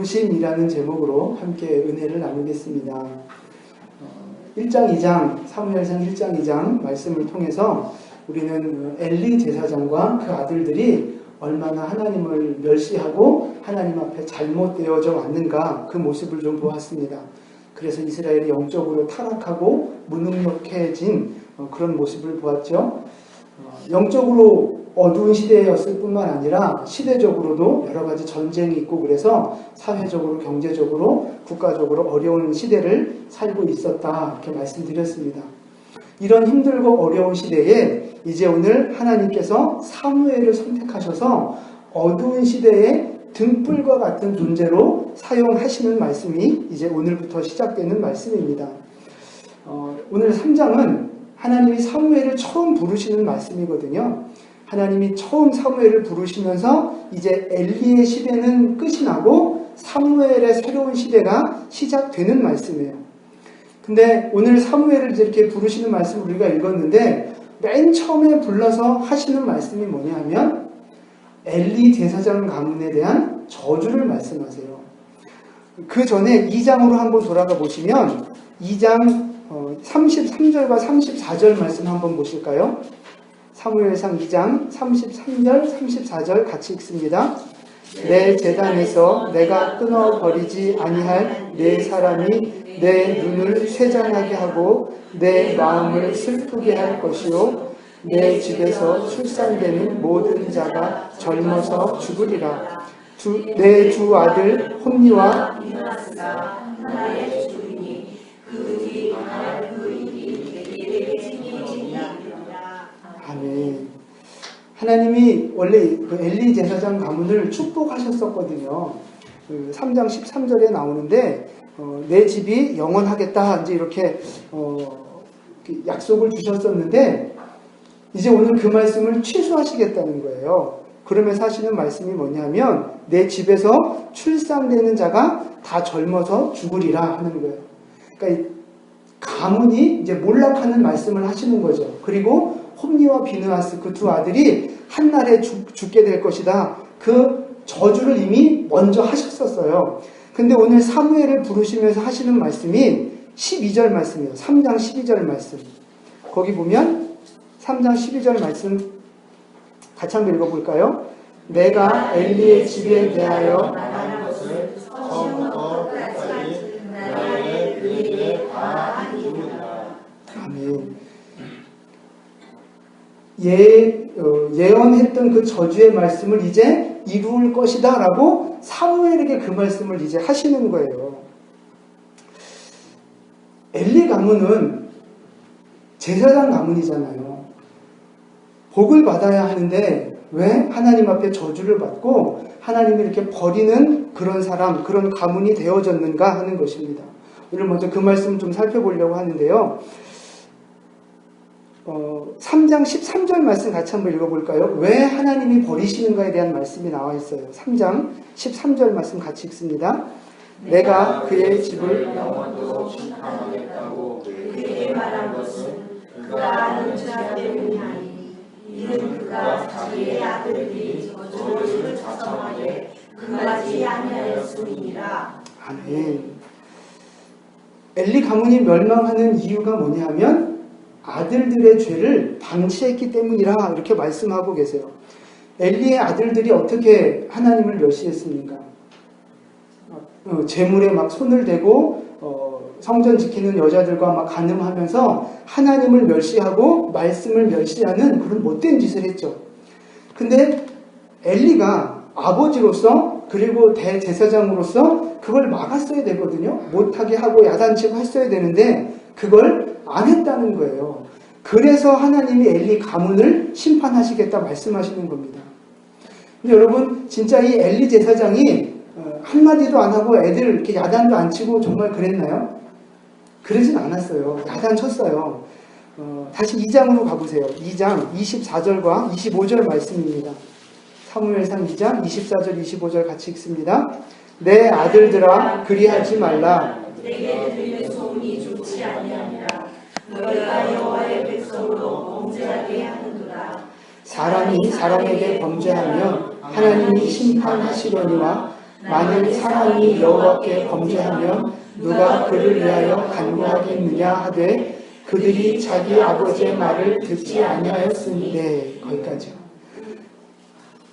부르심이라는 제목으로 함께 은혜를 나누겠습니다. 1장 2장, 사무엘상 1장 2장 말씀을 통해서 우리는 엘리 제사장과 그 아들들이 얼마나 하나님을 멸시하고 하나님 앞에 잘못되어져 왔는가 그 모습을 좀 보았습니다. 그래서 이스라엘이 영적으로 타락하고 무능력해진 그런 모습을 보았죠. 영적으로 어두운 시대였을 뿐만 아니라 시대적으로도 여러 가지 전쟁이 있고 그래서 사회적으로 경제적으로 국가적으로 어려운 시대를 살고 있었다 이렇게 말씀드렸습니다. 이런 힘들고 어려운 시대에 이제 오늘 하나님께서 사무엘을 선택하셔서 어두운 시대에 등불과 같은 존재로 사용하시는 말씀이 이제 오늘부터 시작되는 말씀입니다. 오늘 3장은 하나님이 사무엘을 처음 부르시는 말씀이거든요. 하나님이 처음 사무엘을 부르시면서 이제 엘리의 시대는 끝이 나고 사무엘의 새로운 시대가 시작되는 말씀이에요. 근데 오늘 사무엘을 이렇게 부르시는 말씀을 우리가 읽었는데 맨 처음에 불러서 하시는 말씀이 뭐냐 하면 엘리 제사장 가문에 대한 저주를 말씀하세요. 그 전에 2장으로 한번 돌아가 보시면 2장 33절과 34절 말씀 한번 보실까요? 사무엘상 2장 33절 34절 같이 읽습니다. 내 제단에서 내가 끊어버리지 아니할 내 사람이 내 눈을 쇠잔하게 하고 내 마음을 슬프게 할 것이요 내 집에서 출산되는 모든 자가 젊어서 죽으리라. 내 두 아들 홈니와 비느하스가 하나의 주이니 그들이 강할 그 일이 내게 책임지리라. 아멘. 하나님이 원래 그 엘리 제사장 가문을 축복하셨었거든요. 그 3장 13절에 나오는데 내 집이 영원하겠다 이제 이렇게 약속을 주셨었는데 이제 오늘 그 말씀을 취소하시겠다는 거예요. 그러면서 하시는 말씀이 뭐냐면 내 집에서 출산되는 자가 다 젊어서 죽으리라 하는 거예요. 그러니까 가문이 이제 몰락하는 말씀을 하시는 거죠. 그리고 홈니와 비느하스 그 두 아들이 한날에 죽게 될 것이다. 그 저주를 이미 먼저 하셨었어요. 근데 오늘 사무엘을 부르시면서 하시는 말씀이 12절 말씀이에요. 3장 12절 말씀. 거기 보면 3장 12절 말씀 같이 한번 읽어볼까요? 내가 엘리의 집에 대하여 말한 것을 처음부터 끝까지 나의 그에게 다 하리이다. 아멘. 예언했던 그 저주의 말씀을 이제 이루을 것이다 라고 사무엘에게 그 말씀을 이제 하시는 거예요. 엘리 가문은 제사장 가문이잖아요. 복을 받아야 하는데 왜 하나님 앞에 저주를 받고 하나님이 이렇게 버리는 그런 사람, 그런 가문이 되어졌는가 하는 것입니다. 오늘 먼저 그 말씀 좀 살펴보려고 하는데요. 3장 13절 말씀 같이 한번 읽어볼까요? 왜 하나님이 버리시는가에 대한 말씀이 나와 있어요. 3장 13절 말씀 같이 읽습니다. 내가 그의 집을 영원토록 심판하겠다고 그에게 말한 것은 그가 아는 자 때문이니 이는 그가 자기의 아들들이 저주를 자청하게 금하지 아니하였음이니라. 아멘. 엘리 가문이 멸망하는 이유가 뭐냐면 아들들의 죄를 방치했기 때문이라 이렇게 말씀하고 계세요. 엘리의 아들들이 어떻게 하나님을 멸시했습니까? 재물에 막 손을 대고 성전 지키는 여자들과 막 간음하면서 하나님을 멸시하고 말씀을 멸시하는 그런 못된 짓을 했죠. 근데 엘리가 아버지로서 그리고 대제사장으로서 그걸 막았어야 되거든요. 못하게 하고 야단치고 했어야 되는데 그걸 안 했다는 거예요. 그래서 하나님이 엘리 가문을 심판하시겠다 말씀하시는 겁니다. 근데 여러분 진짜 이 엘리 제사장이 한마디도 안 하고 애들 이렇게 야단도 안 치고 정말 그랬나요? 그러진 않았어요. 야단 쳤어요. 다시 2장으로 가보세요. 2장 24절과 25절 말씀입니다. 사무엘상 2장 24절 25절 같이 읽습니다. 내 아들들아 그리하지 말라. 내게 들리는 소문이 좋지 아니하니라. 너희가 여호와의 백성으로 범죄하게 하는도다. 사람이 사람에게 범죄하면 하나님이 심판하시려니와 만일 사람이 여호와께 범죄하면 누가 그를 위하여 간구하겠느냐 하되 그들이 자기 아버지의 말을 듣지 아니하였으니. 네, 거기까지요.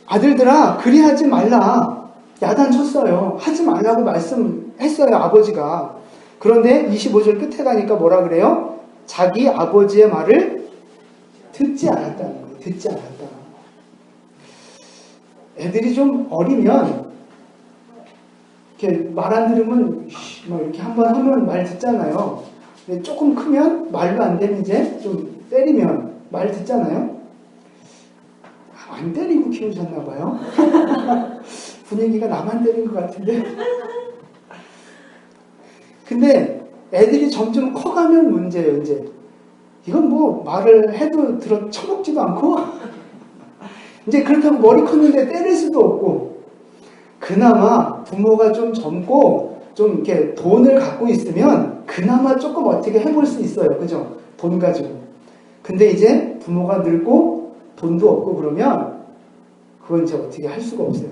아들들아 그리하지 말라 야단쳤어요. 하지 말라고 말씀했어요, 아버지가. 그런데 25절 끝에 가니까 뭐라 그래요? 자기 아버지의 말을 듣지 않았다는 거예요. 듣지 않았다. 애들이 좀 어리면 이렇게 말 안 들으면 막 이렇게 한번 하면 말 듣잖아요. 근데 조금 크면 말도 안 되면 이제 좀 때리면 말 듣잖아요. 안 때리고 키우셨나 봐요. 분위기가 나만 때린 것 같은데. 근데 애들이 점점 커가면 문제예요, 이제. 이건 뭐 말을 해도 쳐먹지도 않고 이제 그렇다고 머리 컸는데 때릴 수도 없고. 그나마 부모가 좀 젊고 좀 이렇게 돈을 갖고 있으면 그나마 조금 어떻게 해볼 수 있어요. 그죠? 돈 가지고. 근데 이제 부모가 늙고 돈도 없고 그러면 그건 이제 어떻게 할 수가 없어요.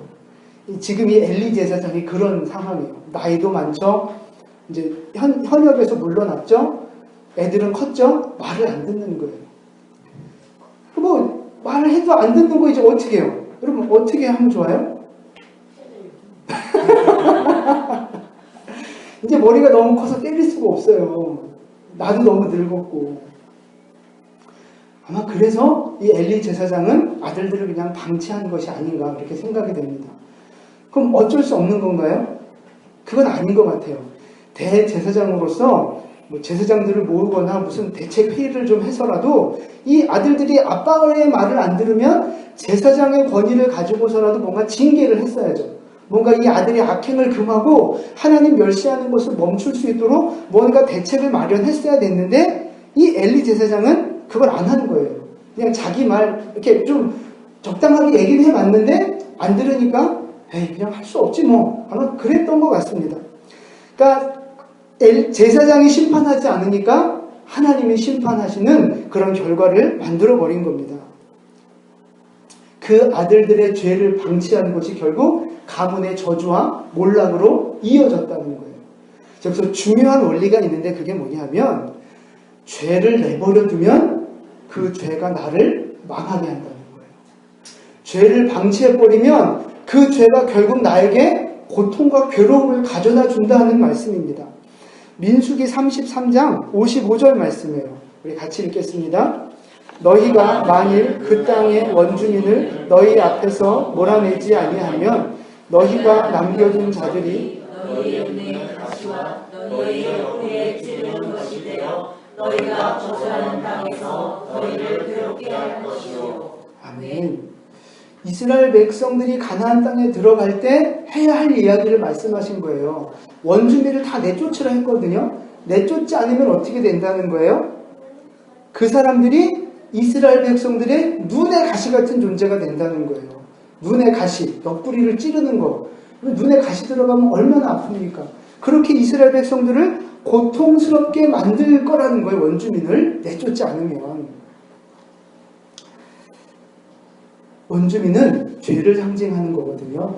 지금 이 엘리 제사장이 그런 상황이에요. 나이도 많죠. 이제 현역에서 물러났죠. 애들은 컸죠. 말을 안 듣는 거예요. 뭐 말을 해도 안 듣는 거 이제 어떻게 해요? 여러분 어떻게 하면 좋아요? 이제 머리가 너무 커서 때릴 수가 없어요. 나도 너무 늙었고. 아마 그래서 이 엘리 제사장은 아들들을 그냥 방치한 것이 아닌가 그렇게 생각이 됩니다. 그럼 어쩔 수 없는 건가요? 그건 아닌 것 같아요. 대제사장으로서 뭐 제사장들을 모으거나 무슨 대책 회의를 좀 해서라도 이 아들들이 아빠의 말을 안 들으면 제사장의 권위를 가지고서라도 뭔가 징계를 했어야죠. 뭔가 이 아들이 악행을 금하고 하나님 멸시하는 것을 멈출 수 있도록 뭔가 대책을 마련했어야 됐는데 이 엘리 제사장은 그걸 안 하는 거예요. 그냥 자기 말 이렇게 좀 적당하게 얘기는 해봤는데 안 들으니까 에이 그냥 할 수 없지 뭐 아마 그랬던 것 같습니다. 그러니까 제사장이 심판하지 않으니까 하나님이 심판하시는 그런 결과를 만들어버린 겁니다. 그 아들들의 죄를 방치하는 것이 결국 가문의 저주와 몰락으로 이어졌다는 거예요. 그래서 중요한 원리가 있는데 그게 뭐냐면 죄를 내버려 두면 그 죄가 나를 망하게 한다는 거예요. 죄를 방치해버리면 그 죄가 결국 나에게 고통과 괴로움을 가져다 준다는 말씀입니다. 민수기 33장 55절 말씀이에요. 우리 같이 읽겠습니다. 너희가 만일 그 땅의 원주민을 너희 앞에서 몰아내지 아니하면 너희가 남겨둔 자들이 너희의 은혜의 가시와 너희의 후에 찌르는 것이 되어 너희가 거주하는 땅에서 너희를 괴롭게 할 것이요. 아멘. 이스라엘 백성들이 가나안 땅에 들어갈 때 해야 할 이야기를 말씀하신 거예요. 원주민을 다 내쫓으라 했거든요. 내쫓지 않으면 어떻게 된다는 거예요? 그 사람들이 이스라엘 백성들의 눈의 가시 같은 존재가 된다는 거예요. 눈의 가시, 옆구리를 찌르는 거. 눈에 가시 들어가면 얼마나 아픕니까? 그렇게 이스라엘 백성들을 고통스럽게 만들 거라는 거예요. 원주민을 내쫓지 않으면. 원주민은 죄를 상징하는 거거든요.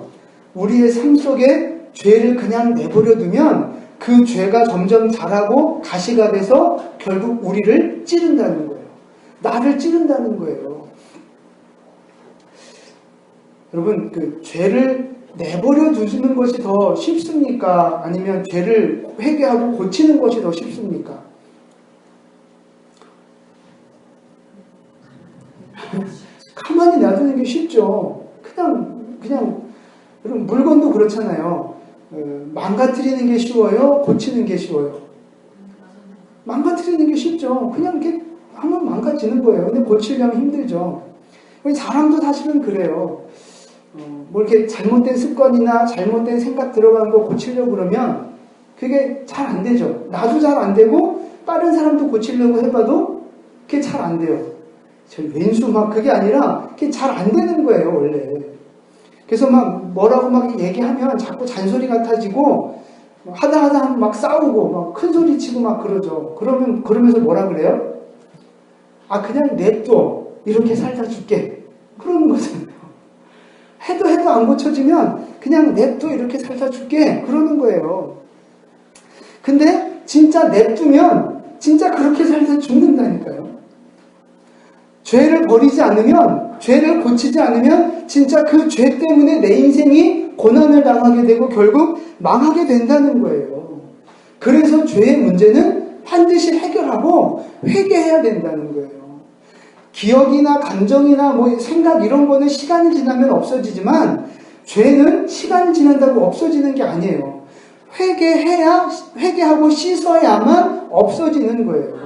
우리의 삶 속에 죄를 그냥 내버려 두면 그 죄가 점점 자라고 가시가 돼서 결국 우리를 찌른다는 거예요. 나를 찌른다는 거예요. 여러분, 그 죄를 내버려 두시는 것이 더 쉽습니까? 아니면 죄를 회개하고 고치는 것이 더 쉽습니까? 가만히 놔두는 게 쉽죠. 그냥 여러분 물건도 그렇잖아요. 망가뜨리는 게 쉬워요? 고치는 게 쉬워요? 망가뜨리는 게 쉽죠. 그냥 이렇게 하면 망가지는 거예요. 근데 고치려면 힘들죠. 사람도 사실은 그래요. 뭐 이렇게 잘못된 습관이나 잘못된 생각 들어간 거 고치려고 그러면 그게 잘 안 되죠. 나도 잘 안 되고 다른 사람도 고치려고 해봐도 그게 잘 안 돼요. 왼수 막 그게 아니라 그게 잘 안 되는 거예요, 원래. 그래서 막 뭐라고 막 얘기하면 자꾸 잔소리 같아지고 하다 막 싸우고 막 큰 소리 치고 막 그러죠. 그러면서 뭐라 그래요? 아, 그냥 냅둬. 이렇게 살다 줄게. 그러는 거잖아요. 해도 안 고쳐지면 그냥 냅둬 이렇게 살다 줄게 그러는 거예요. 근데 진짜 냅두면 진짜 그렇게 살다 죽는다니까요. 죄를 버리지 않으면, 죄를 고치지 않으면 진짜 그 죄 때문에 내 인생이 고난을 당하게 되고 결국 망하게 된다는 거예요. 그래서 죄의 문제는 반드시 해결하고 회개해야 된다는 거예요. 기억이나 감정이나 뭐 생각 이런 거는 시간이 지나면 없어지지만 죄는 시간이 지난다고 없어지는 게 아니에요. 회개하고 씻어야만 없어지는 거예요.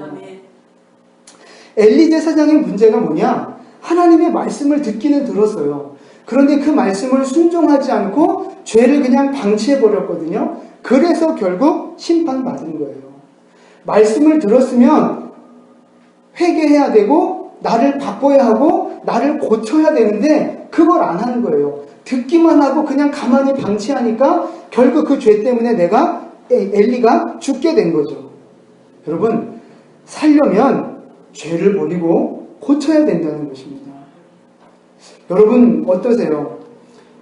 엘리 제사장의 문제가 뭐냐? 하나님의 말씀을 듣기는 들었어요. 그런데 그 말씀을 순종하지 않고 죄를 그냥 방치해버렸거든요. 그래서 결국 심판받은 거예요. 말씀을 들었으면 회개해야 되고 나를 바꿔야 하고 나를 고쳐야 되는데 그걸 안 하는 거예요. 듣기만 하고 그냥 가만히 방치하니까 결국 그 죄 때문에 엘리가 죽게 된 거죠. 여러분, 살려면 죄를 버리고 고쳐야 된다는 것입니다. 여러분 어떠세요?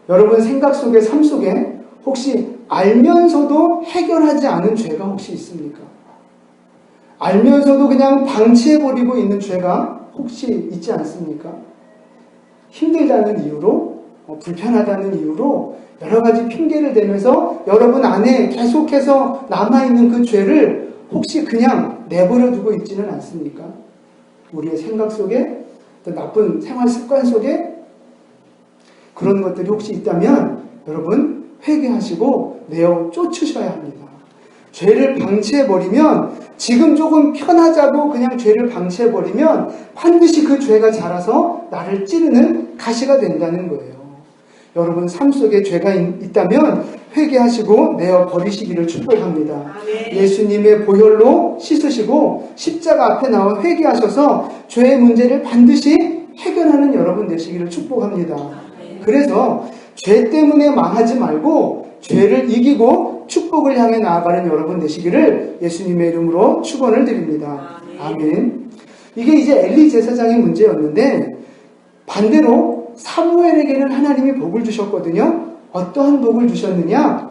여러분 생각 속에, 삶 속에 혹시 알면서도 해결하지 않은 죄가 혹시 있습니까? 알면서도 그냥 방치해버리고 있는 죄가 혹시 있지 않습니까? 힘들다는 이유로, 불편하다는 이유로 여러 가지 핑계를 대면서 여러분 안에 계속해서 남아있는 그 죄를 혹시 그냥 내버려 두고 있지는 않습니까? 우리의 생각 속에, 또 나쁜 생활 습관 속에 그런 것들이 혹시 있다면 여러분 회개하시고 내어 쫓으셔야 합니다. 죄를 방치해버리면, 지금 조금 편하자고 그냥 죄를 방치해버리면 반드시 그 죄가 자라서 나를 찌르는 가시가 된다는 거예요. 여러분 삶 속에 죄가 있다면 회개하시고 내어 버리시기를 축복합니다. 예수님의 보혈로 씻으시고 십자가 앞에 나와 회개하셔서 죄의 문제를 반드시 해결하는 여러분 되시기를 축복합니다. 그래서 죄 때문에 망하지 말고 죄를 이기고 축복을 향해 나아가는 여러분 되시기를 예수님의 이름으로 축원을 드립니다. 아멘. 이게 이제 엘리 제사장의 문제였는데 반대로 사무엘에게는 하나님이 복을 주셨거든요. 어떠한 복을 주셨느냐?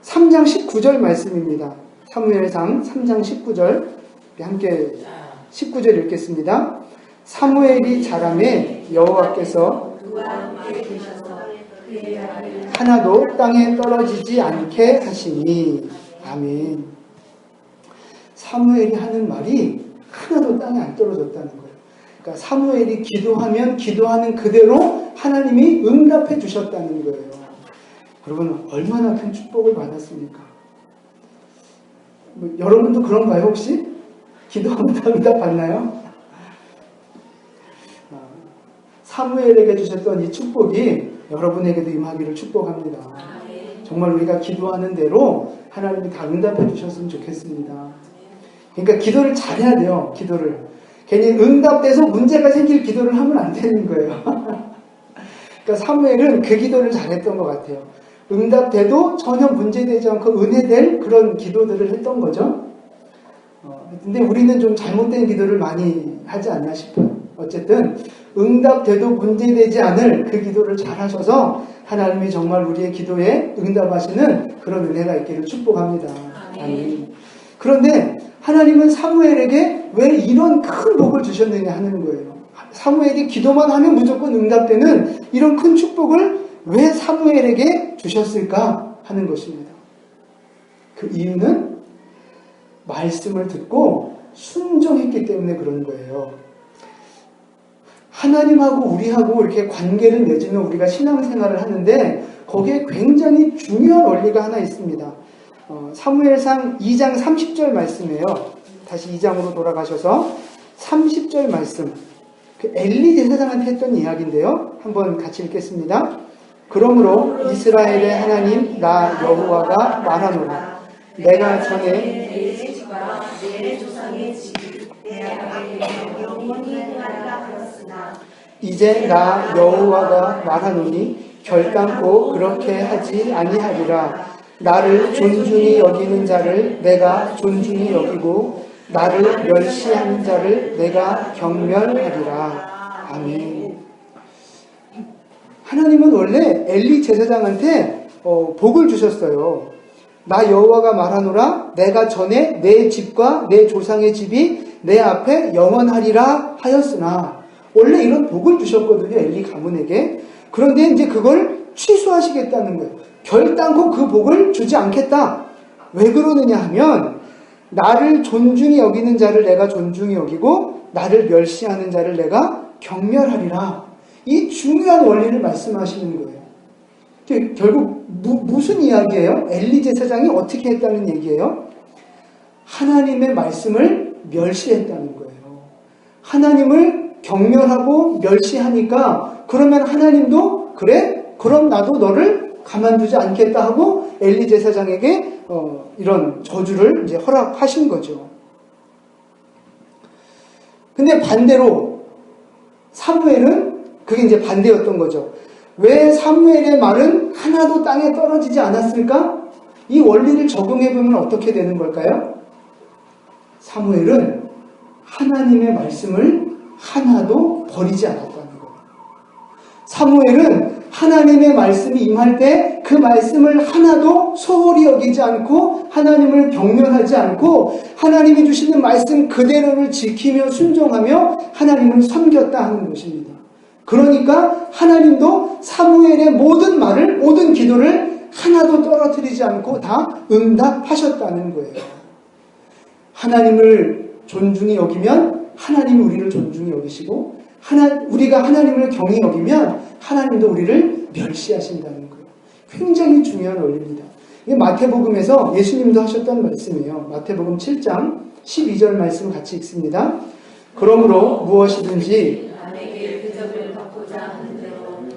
3장 19절 말씀입니다. 사무엘상 3장 19절 함께 19절 읽겠습니다. 사무엘이 자라매 여호와께서 하나도 땅에 떨어지지 않게 하시니. 아멘. 사무엘이 하는 말이 하나도 땅에 안 떨어졌다는 거예요. 그러니까 사무엘이 기도하면 기도하는 그대로 하나님이 응답해 주셨다는 거예요. 여러분 얼마나 큰 축복을 받았습니까? 여러분도 그런가요 혹시? 기도하면 다 응답 받나요? 사무엘에게 주셨던 이 축복이 여러분에게도 임하기를 축복합니다. 정말 우리가 기도하는 대로 하나님이 다 응답해 주셨으면 좋겠습니다. 그러니까 기도를 잘해야 돼요. 기도를. 괜히 응답돼서 문제가 생길 기도를 하면 안 되는 거예요. 그러니까 사무엘은 그 기도를 잘했던 것 같아요. 응답돼도 전혀 문제되지 않고 은혜될 그런 기도들을 했던 거죠. 근데 우리는 좀 잘못된 기도를 많이 하지 않나 싶어요. 어쨌든 응답돼도 문제되지 않을 그 기도를 잘 하셔서 하나님이 정말 우리의 기도에 응답하시는 그런 은혜가 있기를 축복합니다. 아멘. 그런데 하나님은 사무엘에게 왜 이런 큰 복을 주셨느냐 하는 거예요. 사무엘이 기도만 하면 무조건 응답되는 이런 큰 축복을 왜 사무엘에게 주셨을까 하는 것입니다. 그 이유는 말씀을 듣고 순종했기 때문에 그런 거예요. 하나님하고 우리하고 이렇게 관계를 맺으면 우리가 신앙생활을 하는데 거기에 굉장히 중요한 원리가 하나 있습니다. 사무엘상 2장 30절 말씀이에요. 다시 2장으로 돌아가셔서 30절 말씀. 그 엘리 제사장한테 했던 이야기인데요. 한번 같이 읽겠습니다. 그러므로 이스라엘의 하나님 나 여호와가 말하노라. 내가 전에 내 집과 내 조상의 집이 내 아버지의 영원히 행하리라 하였으나 이제 나 여호와가 말하노니 결단코 그렇게 하지 아니하리라. 나를 존중히 여기는 자를 내가 존중히 여기고 나를 멸시하는 자를 내가 경멸하리라. 아멘. 하나님은 원래 엘리 제사장한테 복을 주셨어요. 나 여호와가 말하노라 내가 전에 내 집과 내 조상의 집이 내 앞에 영원하리라 하였으나, 원래 이런 복을 주셨거든요, 엘리 가문에게. 그런데 이제 그걸 취소하시겠다는 거예요. 결단코 그 복을 주지 않겠다. 왜 그러느냐 하면, 나를 존중히 여기는 자를 내가 존중히 여기고 나를 멸시하는 자를 내가 경멸하리라. 이 중요한 원리를 말씀하시는 거예요. 결국 무슨 이야기예요? 엘리 제사장이 어떻게 했다는 얘기예요? 하나님의 말씀을 멸시했다는 거예요. 하나님을 경멸하고 멸시하니까, 그러면 하나님도 그래? 그럼 나도 너를 가만두지 않겠다 하고 엘리 제사장에게 이런 저주를 이제 허락하신 거죠. 근데 반대로 사무엘은 그게 이제 반대였던 거죠. 왜 사무엘의 말은 하나도 땅에 떨어지지 않았을까? 이 원리를 적용해 보면 어떻게 되는 걸까요? 사무엘은 하나님의 말씀을 하나도 버리지 않았다는 거예요. 사무엘은 하나님의 말씀이 임할 때 그 말씀을 하나도 소홀히 여기지 않고 하나님을 경멸하지 않고 하나님이 주시는 말씀 그대로를 지키며 순종하며 하나님을 섬겼다 하는 것입니다. 그러니까 하나님도 사무엘의 모든 말을, 모든 기도를 하나도 떨어뜨리지 않고 다 응답하셨다는 거예요. 하나님을 존중히 여기면 하나님이 우리를 존중히 여기시고, 우리가 하나님을 경히 여기면 하나님도 우리를 멸시하신다는 거예요. 굉장히 중요한 원리입니다. 이게 마태복음에서 예수님도 하셨던 말씀이에요. 마태복음 7장 12절 말씀 같이 읽습니다. 그러므로 무엇이든지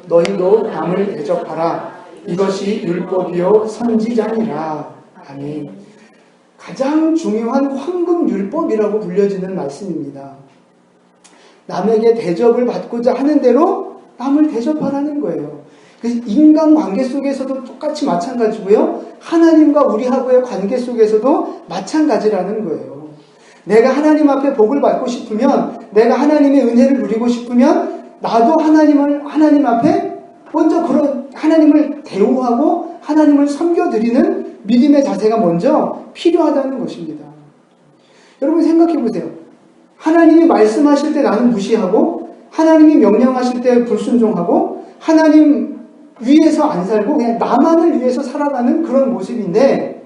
너희도 남을 대접하라. 이것이 율법이요 선지자니라. 아멘. 가장 중요한 황금율법이라고 불려지는 말씀입니다. 남에게 대접을 받고자 하는 대로 남을 대접하라는 거예요. 그래서 인간관계 속에서도 똑같이 마찬가지고요. 하나님과 우리하고의 관계 속에서도 마찬가지라는 거예요. 내가 하나님 앞에 복을 받고 싶으면, 내가 하나님의 은혜를 누리고 싶으면 나도 하나님 앞에 먼저 그런 하나님을 대우하고 하나님을 섬겨드리는 믿음의 자세가 먼저 필요하다는 것입니다. 여러분 생각해 보세요. 하나님이 말씀하실 때 나는 무시하고, 하나님이 명령하실 때 불순종하고, 하나님 위해서 안 살고 그냥 나만을 위해서 살아가는 그런 모습인데,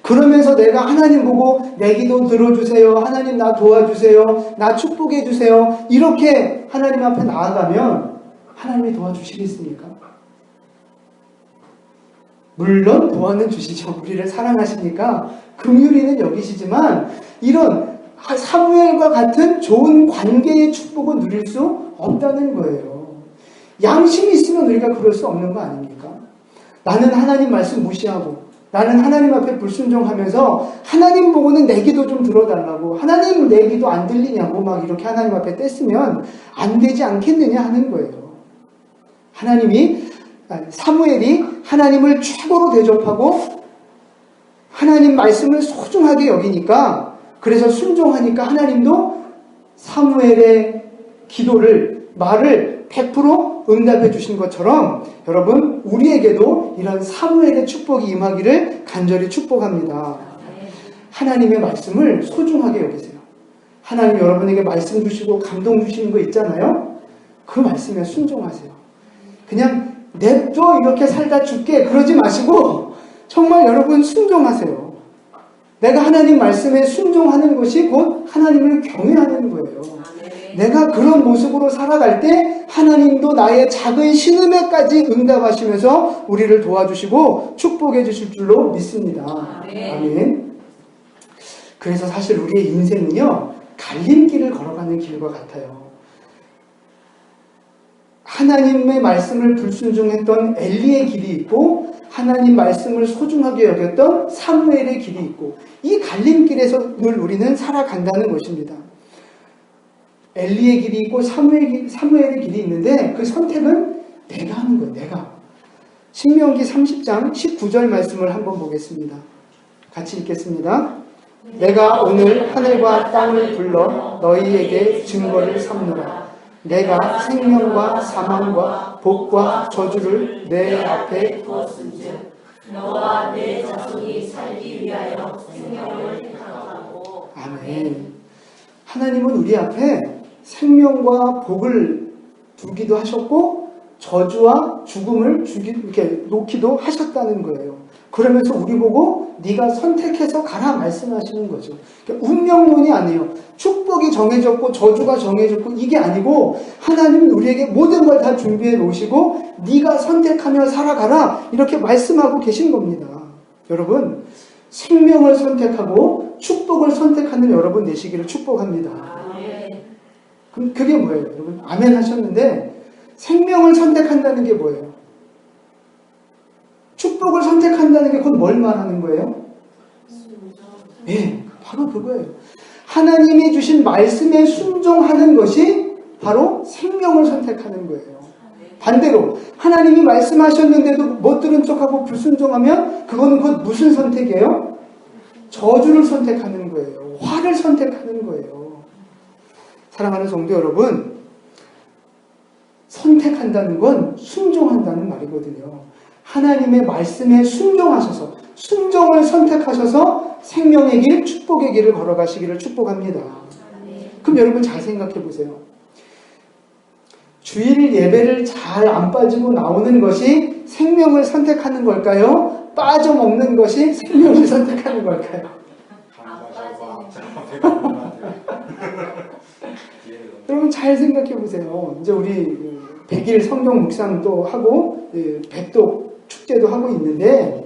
그러면서 내가 하나님 보고 내 기도 들어주세요, 하나님 나 도와주세요, 나 축복해 주세요, 이렇게 하나님 앞에 나아가면 하나님이 도와주시겠습니까? 물론 도와는 주시죠. 우리를 사랑하시니까 긍휼히는 여기시지만, 이런 사무엘과 같은 좋은 관계의 축복을 누릴 수 없다는 거예요. 양심이 있으면 우리가 그럴 수 없는 거 아닙니까? 나는 하나님 말씀 무시하고, 나는 하나님 앞에 불순종하면서 하나님 보고는 내 기도 좀 들어달라고, 하나님 내 기도 안 들리냐고 막 이렇게 하나님 앞에 뗐으면 안 되지 않겠느냐 하는 거예요. 사무엘이 하나님을 최고로 대접하고 하나님 말씀을 소중하게 여기니까, 그래서 순종하니까 하나님도 사무엘의 기도를, 말을 100% 응답해 주신 것처럼, 여러분 우리에게도 이런 사무엘의 축복이 임하기를 간절히 축복합니다. 하나님의 말씀을 소중하게 여기세요. 하나님 여러분에게 말씀 주시고 감동 주시는 거 있잖아요. 그 말씀에 순종하세요. 그냥 냅둬 이렇게 살다 죽게 그러지 마시고 정말 여러분 순종하세요. 내가 하나님 말씀에 순종하는 것이 곧 하나님을 경외하는 거예요. 내가 그런 모습으로 살아갈 때 하나님도 나의 작은 신음에까지 응답하시면서 우리를 도와주시고 축복해 주실 줄로 믿습니다. 아멘. 그래서 사실 우리의 인생은요, 갈림길을 걸어가는 길과 같아요. 하나님의 말씀을 불순종했던 엘리의 길이 있고, 하나님 말씀을 소중하게 여겼던 사무엘의 길이 있고, 이 갈림길에서 늘 우리는 살아간다는 것입니다. 엘리의 길이 있고 사무엘의 길이 있는데 그 선택은 내가 하는 거예요. 내가. 신명기 30장 19절 말씀을 한번 보겠습니다. 같이 읽겠습니다. 내가 오늘 하늘과 땅을 불러 너희에게 증거를 삼노라. 내가 생명과 사망과 복과 저주를 내 앞에 두었은즉 너와 내 자손이 살기 위하여 생명을 택하고. 아멘. 하나님은 우리 앞에 생명과 복을 두기도 하셨고 저주와 죽음을 이렇게 놓기도 하셨다는 거예요. 그러면서 우리 보고 네가 선택해서 가라 말씀하시는 거죠. 그러니까 운명론이 아니에요. 축복이 정해졌고 저주가 정해졌고 이게 아니고 하나님은 우리에게 모든 걸 다 준비해 놓으시고 네가 선택하며 살아가라 이렇게 말씀하고 계신 겁니다. 여러분 생명을 선택하고 축복을 선택하는 여러분 되시기를 축복합니다. 그럼 그게 뭐예요? 여러분 아멘 하셨는데 생명을 선택한다는 게 뭐예요? 축복을 선택한다는 게 곧 뭘 말하는 거예요? 예, 바로 그거예요. 하나님이 주신 말씀에 순종하는 것이 바로 생명을 선택하는 거예요. 반대로 하나님이 말씀하셨는데도 못 들은 척하고 불순종하면 그거는 곧 무슨 선택이에요? 저주를 선택하는 거예요. 화를 선택하는 거예요. 사랑하는 성도 여러분, 선택한다는 건 순종한다는 말이거든요. 하나님의 말씀에 순종하셔서 순종을 선택하셔서 생명의 길, 축복의 길을 걸어가시기를 축복합니다. 그럼 여러분 잘 생각해 보세요. 주일 예배를 잘 안 빠지고 나오는 것이 생명을 선택하는 걸까요? 빠져먹는 것이 생명을 선택하는 걸까요? 여러분 잘 생각해 보세요. 이제 우리 100일 성경 묵상도 하고 백독 축제도 하고 있는데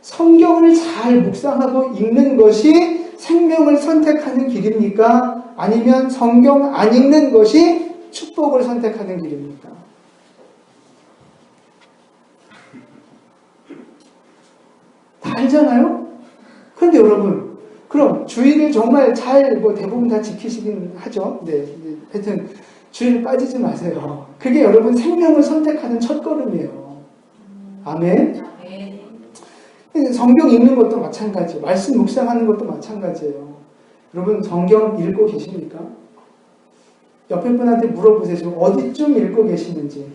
성경을 잘 묵상하고 읽는 것이 생명을 선택하는 길입니까? 아니면 성경 안 읽는 것이 축복을 선택하는 길입니까? 다 알잖아요? 그런데 여러분 그럼 주일을 정말 잘 대부분 다 지키시긴 하죠. 네, 하여튼 주일 빠지지 마세요. 그게 여러분 생명을 선택하는 첫걸음이에요. 아멘. 성경 읽는 것도 마찬가지예요. 말씀 묵상하는 것도 마찬가지예요. 여러분 성경 읽고 계십니까? 옆에 분한테 물어보세요. 지금 어디쯤 읽고 계시는지.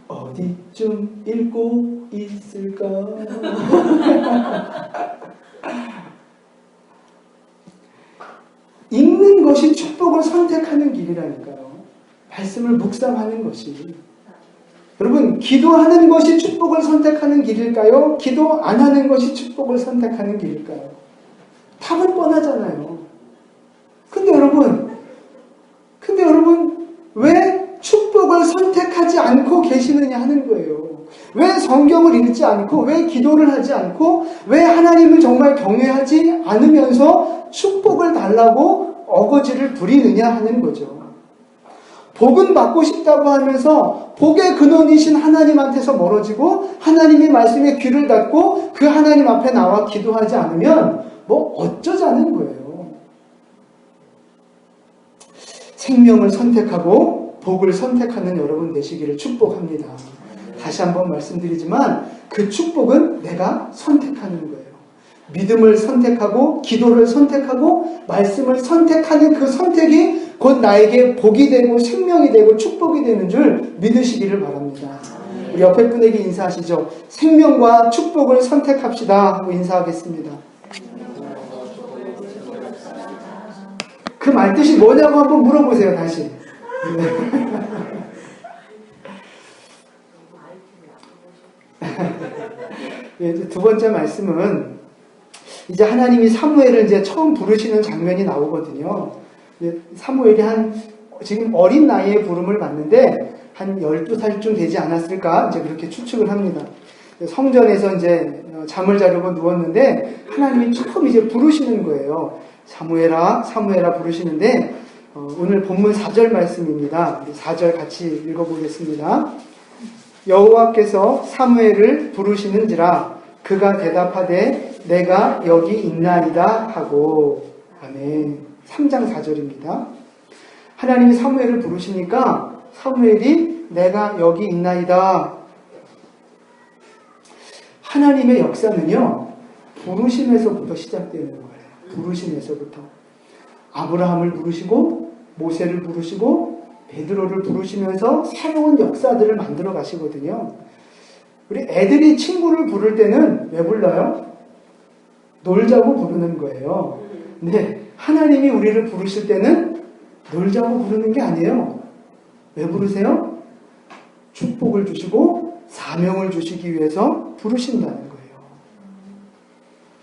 어디쯤 읽고 있을까? 읽는 것이 축복을 선택하는 길이라니까요. 말씀을 묵상하는 것이. 여러분 기도하는 것이 축복을 선택하는 길일까요? 기도 안 하는 것이 축복을 선택하는 길일까요? 답은 뻔하잖아요. 근데 여러분 왜 축복을 선택하지 않고 계시느냐 하는 거예요. 왜 성경을 읽지 않고 왜 기도를 하지 않고 왜 하나님을 정말 경외하지 않으면서 축복을 달라고 어거지를 부리느냐 하는 거죠. 복은 받고 싶다고 하면서 복의 근원이신 하나님한테서 멀어지고 하나님의 말씀에 귀를 닫고 그 하나님 앞에 나와 기도하지 않으면 어쩌자는 거예요. 생명을 선택하고 복을 선택하는 여러분 되시기를 축복합니다. 다시 한번 말씀드리지만 그 축복은 내가 선택하는 거예요. 믿음을 선택하고 기도를 선택하고 말씀을 선택하는 그 선택이 곧 나에게 복이 되고 생명이 되고 축복이 되는 줄 믿으시기를 바랍니다. 우리 옆에 분에게 인사하시죠. 생명과 축복을 선택합시다 하고 인사하겠습니다. 그 말뜻이 뭐냐고 한번 물어보세요. 다시. 네. 두 번째 말씀은 이제 하나님이 사무엘을 이제 처음 부르시는 장면이 나오거든요. 사무엘이 지금 어린 나이에 부름을 받는데 한 12살쯤 되지 않았을까 이제 그렇게 추측을 합니다. 성전에서 이제 잠을 자려고 누웠는데 하나님이 처음 이제 부르시는 거예요. 사무엘아 부르시는데 오늘 본문 4절 말씀입니다. 4절 같이 읽어보겠습니다. 여호와께서 사무엘을 부르시는지라 그가 대답하되 내가 여기 있나이다 하고. 아멘. 3장 4절입니다. 하나님이 사무엘을 부르시니까 사무엘이 내가 여기 있나이다. 하나님의 역사는요 부르심에서부터 시작되는 거예요. 부르심에서부터. 아브라함을 부르시고 모세를 부르시고 베드로를 부르시면서 새로운 역사들을 만들어 가시거든요. 우리 애들이 친구를 부를 때는 왜 불러요? 놀자고 부르는 거예요. 근데 하나님이 우리를 부르실 때는 놀자고 부르는 게 아니에요. 왜 부르세요? 축복을 주시고 사명을 주시기 위해서 부르신다는 거예요.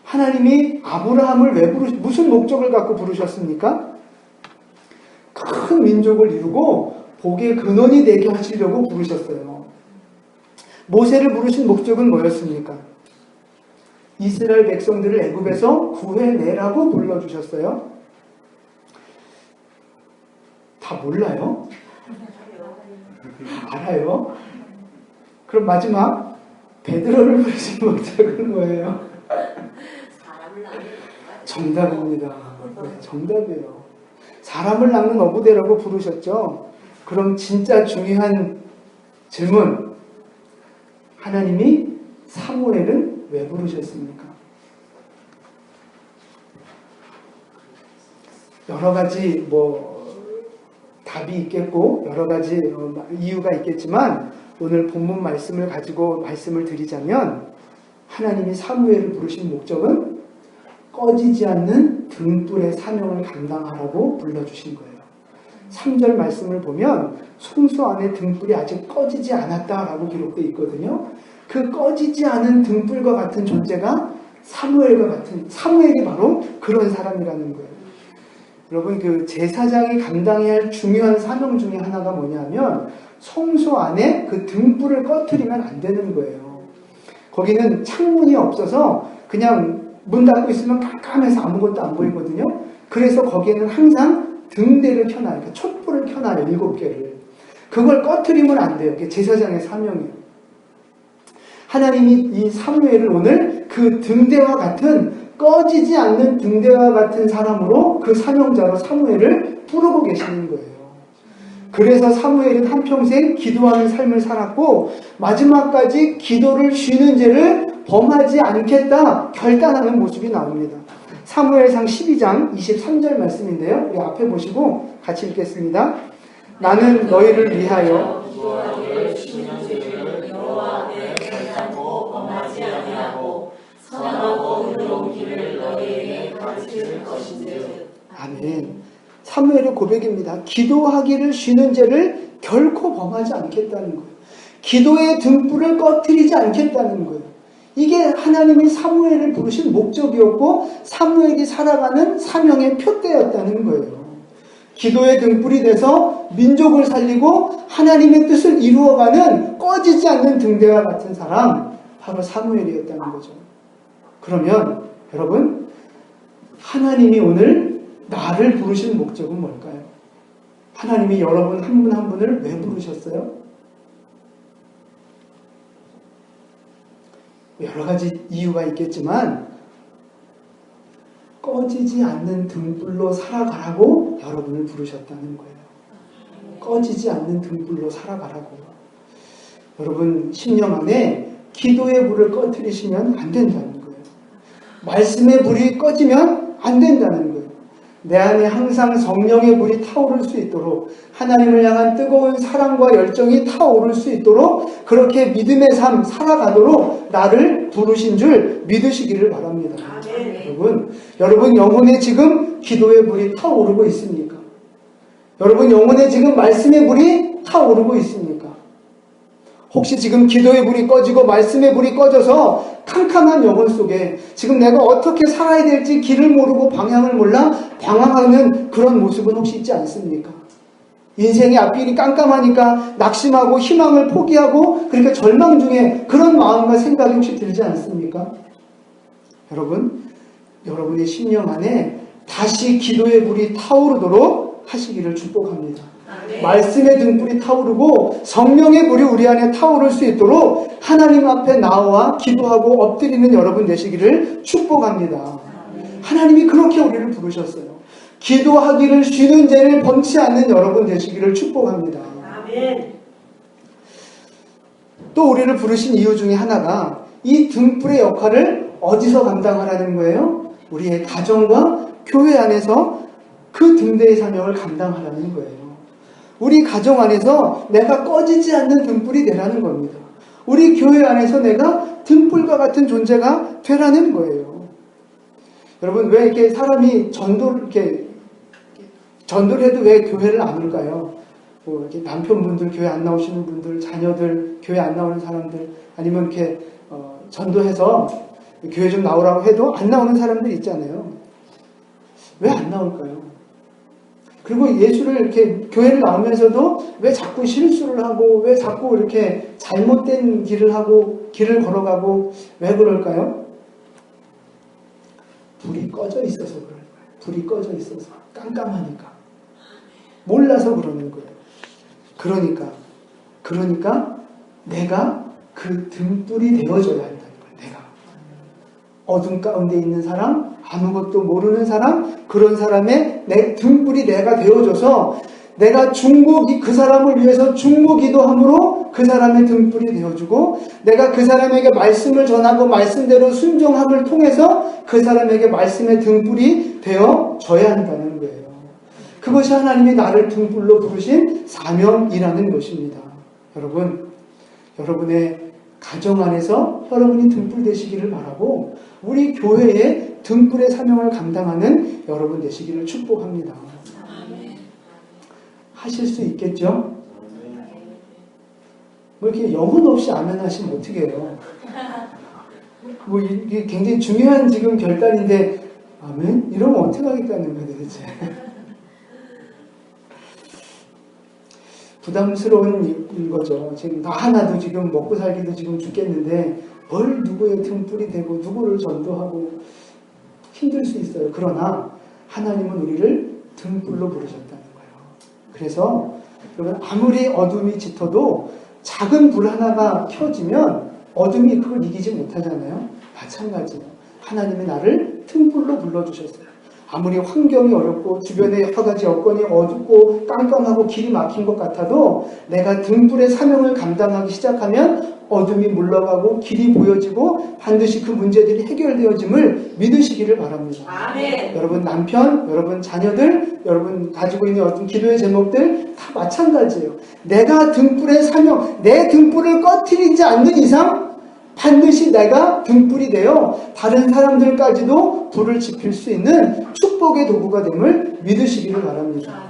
하나님이 아브라함을 왜 무슨 목적을 갖고 부르셨습니까? 큰 민족을 이루고 복의 근원이 되게 하시려고 부르셨어요. 모세를 부르신 목적은 뭐였습니까? 이스라엘 백성들을 애굽에서 구해내라고 불러주셨어요. 다 몰라요? 알아요? 그럼 마지막 베드로를 부르신 목적은 뭐예요? 정답입니다. 네, 정답이에요. 사람을 낳는 어부대라고 부르셨죠. 그럼 진짜 중요한 질문, 하나님이 사무엘은 왜 부르셨습니까? 여러 가지 답이 있겠고 여러 가지 이유가 있겠지만 오늘 본문 말씀을 가지고 말씀을 드리자면 하나님이 사무엘을 부르신 목적은 꺼지지 않는 등불의 사명을 감당하라고 불러주신 거예요. 3절 말씀을 보면 성소 안에 등불이 아직 꺼지지 않았다라고 기록되어 있거든요. 그 꺼지지 않은 등불과 같은 존재가 사무엘이 바로 그런 사람이라는 거예요. 여러분, 그 제사장이 감당해야 할 중요한 사명 중에 하나가 뭐냐면 성소 안에 그 등불을 꺼트리면 안 되는 거예요. 거기는 창문이 없어서 그냥 문 닫고 있으면 깜깜해서 아무것도 안 보이거든요. 그래서 거기에는 항상 등대를 켜놔요. 그러니까 촛불을 켜놔요. 7개를. 그걸 꺼트리면 안 돼요. 그게 제사장의 사명이에요. 하나님이 이 사무엘을 오늘 그 등대와 같은 꺼지지 않는 등대와 같은 사람으로 그 사명자로 사무엘을 부르고 계시는 거예요. 그래서 사무엘은 한평생 기도하는 삶을 살았고 마지막까지 기도를 쉬는 죄를 범하지 않겠다 결단하는 모습이 나옵니다. 사무엘상 12장 23절 말씀인데요. 우리 앞에 보시고 같이 읽겠습니다. 나는 너희를 위하여 기도하기를 쉬는 죄를 여호와 앞에 결단코 범하지 아니하고 선하고 의로운 길을 너희에게 가르칠 것인즉. 아멘. 사무엘의 고백입니다. 기도하기를 쉬는 죄를 결코 범하지 않겠다는 거예요. 기도의 등불을 꺼트리지 않겠다는 거예요. 이게 하나님이 사무엘을 부르신 목적이었고 사무엘이 살아가는 사명의 표대였다는 거예요. 기도의 등불이 돼서 민족을 살리고 하나님의 뜻을 이루어가는 꺼지지 않는 등대와 같은 사람, 바로 사무엘이었다는 거죠. 그러면 여러분, 하나님이 오늘 나를 부르신 목적은 뭘까요? 하나님이 여러분 한 분 한 분을 왜 부르셨어요? 여러 가지 이유가 있겠지만 꺼지지 않는 등불로 살아가라고 여러분을 부르셨다는 거예요. 꺼지지 않는 등불로 살아가라고. 여러분, 10년 안에 기도의 불을 꺼뜨리시면 안 된다는 거예요. 말씀의 불이 꺼지면 안 된다는 거예요. 내 안에 항상 성령의 불이 타오를 수 있도록, 하나님을 향한 뜨거운 사랑과 열정이 타오를 수 있도록 그렇게 믿음의 삶 살아가도록 나를 부르신 줄 믿으시기를 바랍니다. 여러분 영혼에 지금 기도의 불이 타오르고 있습니까? 여러분 영혼에 지금 말씀의 불이 타오르고 있습니까? 혹시 지금 기도의 불이 꺼지고 말씀의 불이 꺼져서 캄캄한 영혼 속에 지금 내가 어떻게 살아야 될지 길을 모르고 방향을 몰라 방황하는 그런 모습은 혹시 있지 않습니까? 인생의 앞길이 깜깜하니까 낙심하고 희망을 포기하고 그러니까 절망 중에 그런 마음과 생각이 혹시 들지 않습니까? 여러분의 심령 안에 다시 기도의 불이 타오르도록 하시기를 축복합니다. 말씀의 등불이 타오르고 성령의 불이 우리 안에 타오를 수 있도록 하나님 앞에 나와 기도하고 엎드리는 여러분 되시기를 축복합니다. 하나님이 그렇게 우리를 부르셨어요. 기도하기를 쉬는 죄를 범치 않는 여러분 되시기를 축복합니다. 또 우리를 부르신 이유 중에 하나가 이 등불의 역할을 어디서 감당하라는 거예요? 우리의 가정과 교회 안에서 그 등대의 사명을 감당하라는 거예요. 우리 가정 안에서 내가 꺼지지 않는 등불이 되라는 겁니다. 우리 교회 안에서 내가 등불과 같은 존재가 되라는 거예요. 여러분, 왜 이렇게 사람이 전도를 해도 왜 교회를 안 올까요? 뭐 이렇게 남편분들 교회 안 나오시는 분들, 자녀들 교회 안 나오는 사람들, 아니면 이렇게 전도해서 교회 좀 나오라고 해도 안 나오는 사람들 있잖아요. 왜 안 나올까요? 그리고 예수를 이렇게 교회를 나오면서도 왜 자꾸 실수를 하고, 왜 자꾸 이렇게 잘못된 길을 하고, 길을 걸어가고, 왜 그럴까요? 불이 꺼져 있어서 그럴 거예요. 불이 꺼져 있어서. 깜깜하니까. 몰라서 그러는 거예요. 그러니까 내가 그 등불이 되어줘야 한다는 거예요. 내가. 어둠 가운데 있는 사람, 아무것도 모르는 사람, 그런 사람의 내 등불이 내가 되어줘서 내가 그 사람을 위해서 중보기도함으로 그 사람의 등불이 되어주고, 내가 그 사람에게 말씀을 전하고 말씀대로 순종함을 통해서 그 사람에게 말씀의 등불이 되어줘야 한다는 거예요. 그것이 하나님이 나를 등불로 부르신 사명이라는 것입니다. 여러분, 여러분의 가정 안에서 여러분이 등불 되시기를 바라고, 우리 교회의 등불의 사명을 감당하는 여러분 되시기를 축복합니다. 하실 수 있겠죠? 뭐 이렇게 영혼 없이 아멘 하시면 어떻게 해요? 뭐 이게 굉장히 중요한 지금 결단인데 아멘? 이러면 어떻게 하겠다는 거예요 도대체? 부담스러운 거죠. 지금 나 하나도 지금 먹고 살기도 지금 죽겠는데 뭘 누구의 등불이 되고 누구를 전도하고 힘들 수 있어요. 그러나 하나님은 우리를 등불로 부르셨다는 거예요. 그래서 여러분, 아무리 어둠이 짙어도 작은 불 하나가 켜지면 어둠이 그걸 이기지 못하잖아요. 마찬가지예요. 하나님이 나를 등불로 불러주셨어요. 아무리 환경이 어렵고 주변에 여러 가지 여건이 어둡고 깜깜하고 길이 막힌 것 같아도 내가 등불의 사명을 감당하기 시작하면 어둠이 물러가고 길이 보여지고 반드시 그 문제들이 해결되어짐을 믿으시기를 바랍니다. 아멘. 여러분 남편, 여러분 자녀들, 여러분 가지고 있는 어떤 기도의 제목들 다 마찬가지예요. 내가 등불의 사명, 내 등불을 꺼트리지 않는 이상 반드시 내가 등불이 되어 다른 사람들까지도 불을 지필 수 있는 축복의 도구가 됨을 믿으시기를 바랍니다.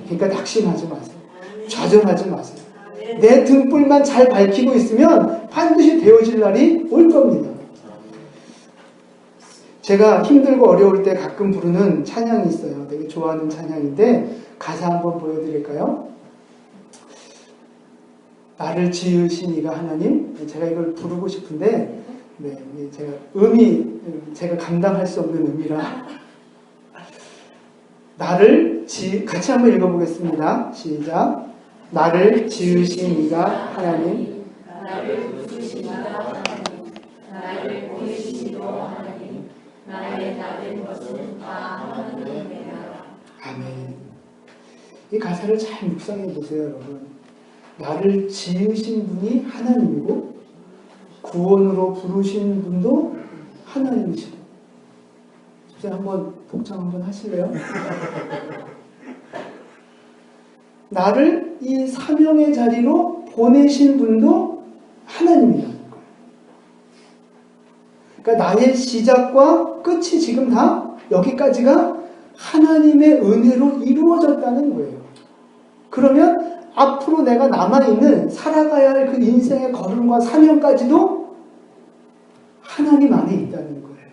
그러니까 낙심하지 마세요. 좌절하지 마세요. 내 등불만 잘 밝히고 있으면 반드시 되어질 날이 올 겁니다. 제가 힘들고 어려울 때 가끔 부르는 찬양이 있어요. 되게 좋아하는 찬양인데 가사 한번 보여드릴까요? 나를 지으신 이가 하나님. 제가 이걸 부르고 싶은데 제가 감당할 수 없는 의미라 같이 한번 읽어보겠습니다. 시작. 나를 지으신 이가 하나님, 나를 부르신 이가 하나님, 나를 보내신 이도 하나님, 나의 나된 것은 다 하나님이라. 아멘. 이 가사를 잘 묵상해 보세요, 여러분. 나를 지으신 분이 하나님이고 구원으로 부르신 분도 하나님이시고. 이제 한번 복창 한번 하실래요? 나를 이 사명의 자리로 보내신 분도 하나님이라는 거예요. 그러니까 나의 시작과 끝이 지금 다 여기까지가 하나님의 은혜로 이루어졌다는 거예요. 그러면 앞으로 내가 남아있는 살아가야 할 그 인생의 걸음과 사명까지도 하나님 안에 있다는 거예요.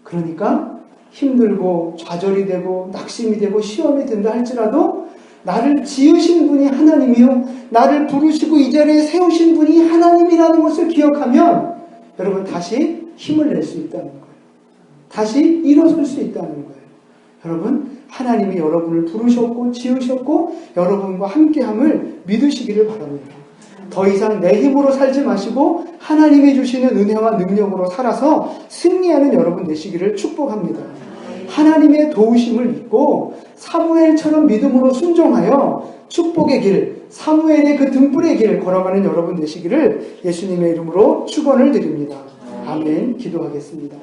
그러니까 힘들고 좌절이 되고 낙심이 되고 시험이 든다 할지라도 나를 지으신 분이 하나님이요, 나를 부르시고 이 자리에 세우신 분이 하나님이라는 것을 기억하면 여러분 다시 힘을 낼 수 있다는 거예요. 다시 일어설 수 있다는 거예요. 여러분, 하나님이 여러분을 부르셨고 지으셨고 여러분과 함께함을 믿으시기를 바랍니다. 더 이상 내 힘으로 살지 마시고 하나님이 주시는 은혜와 능력으로 살아서 승리하는 여러분 되시기를 축복합니다. 하나님의 도우심을 믿고 사무엘처럼 믿음으로 순종하여 축복의 길, 사무엘의 그 등불의 길 걸어가는 여러분 되시기를 예수님의 이름으로 축원을 드립니다. 아멘. 기도하겠습니다.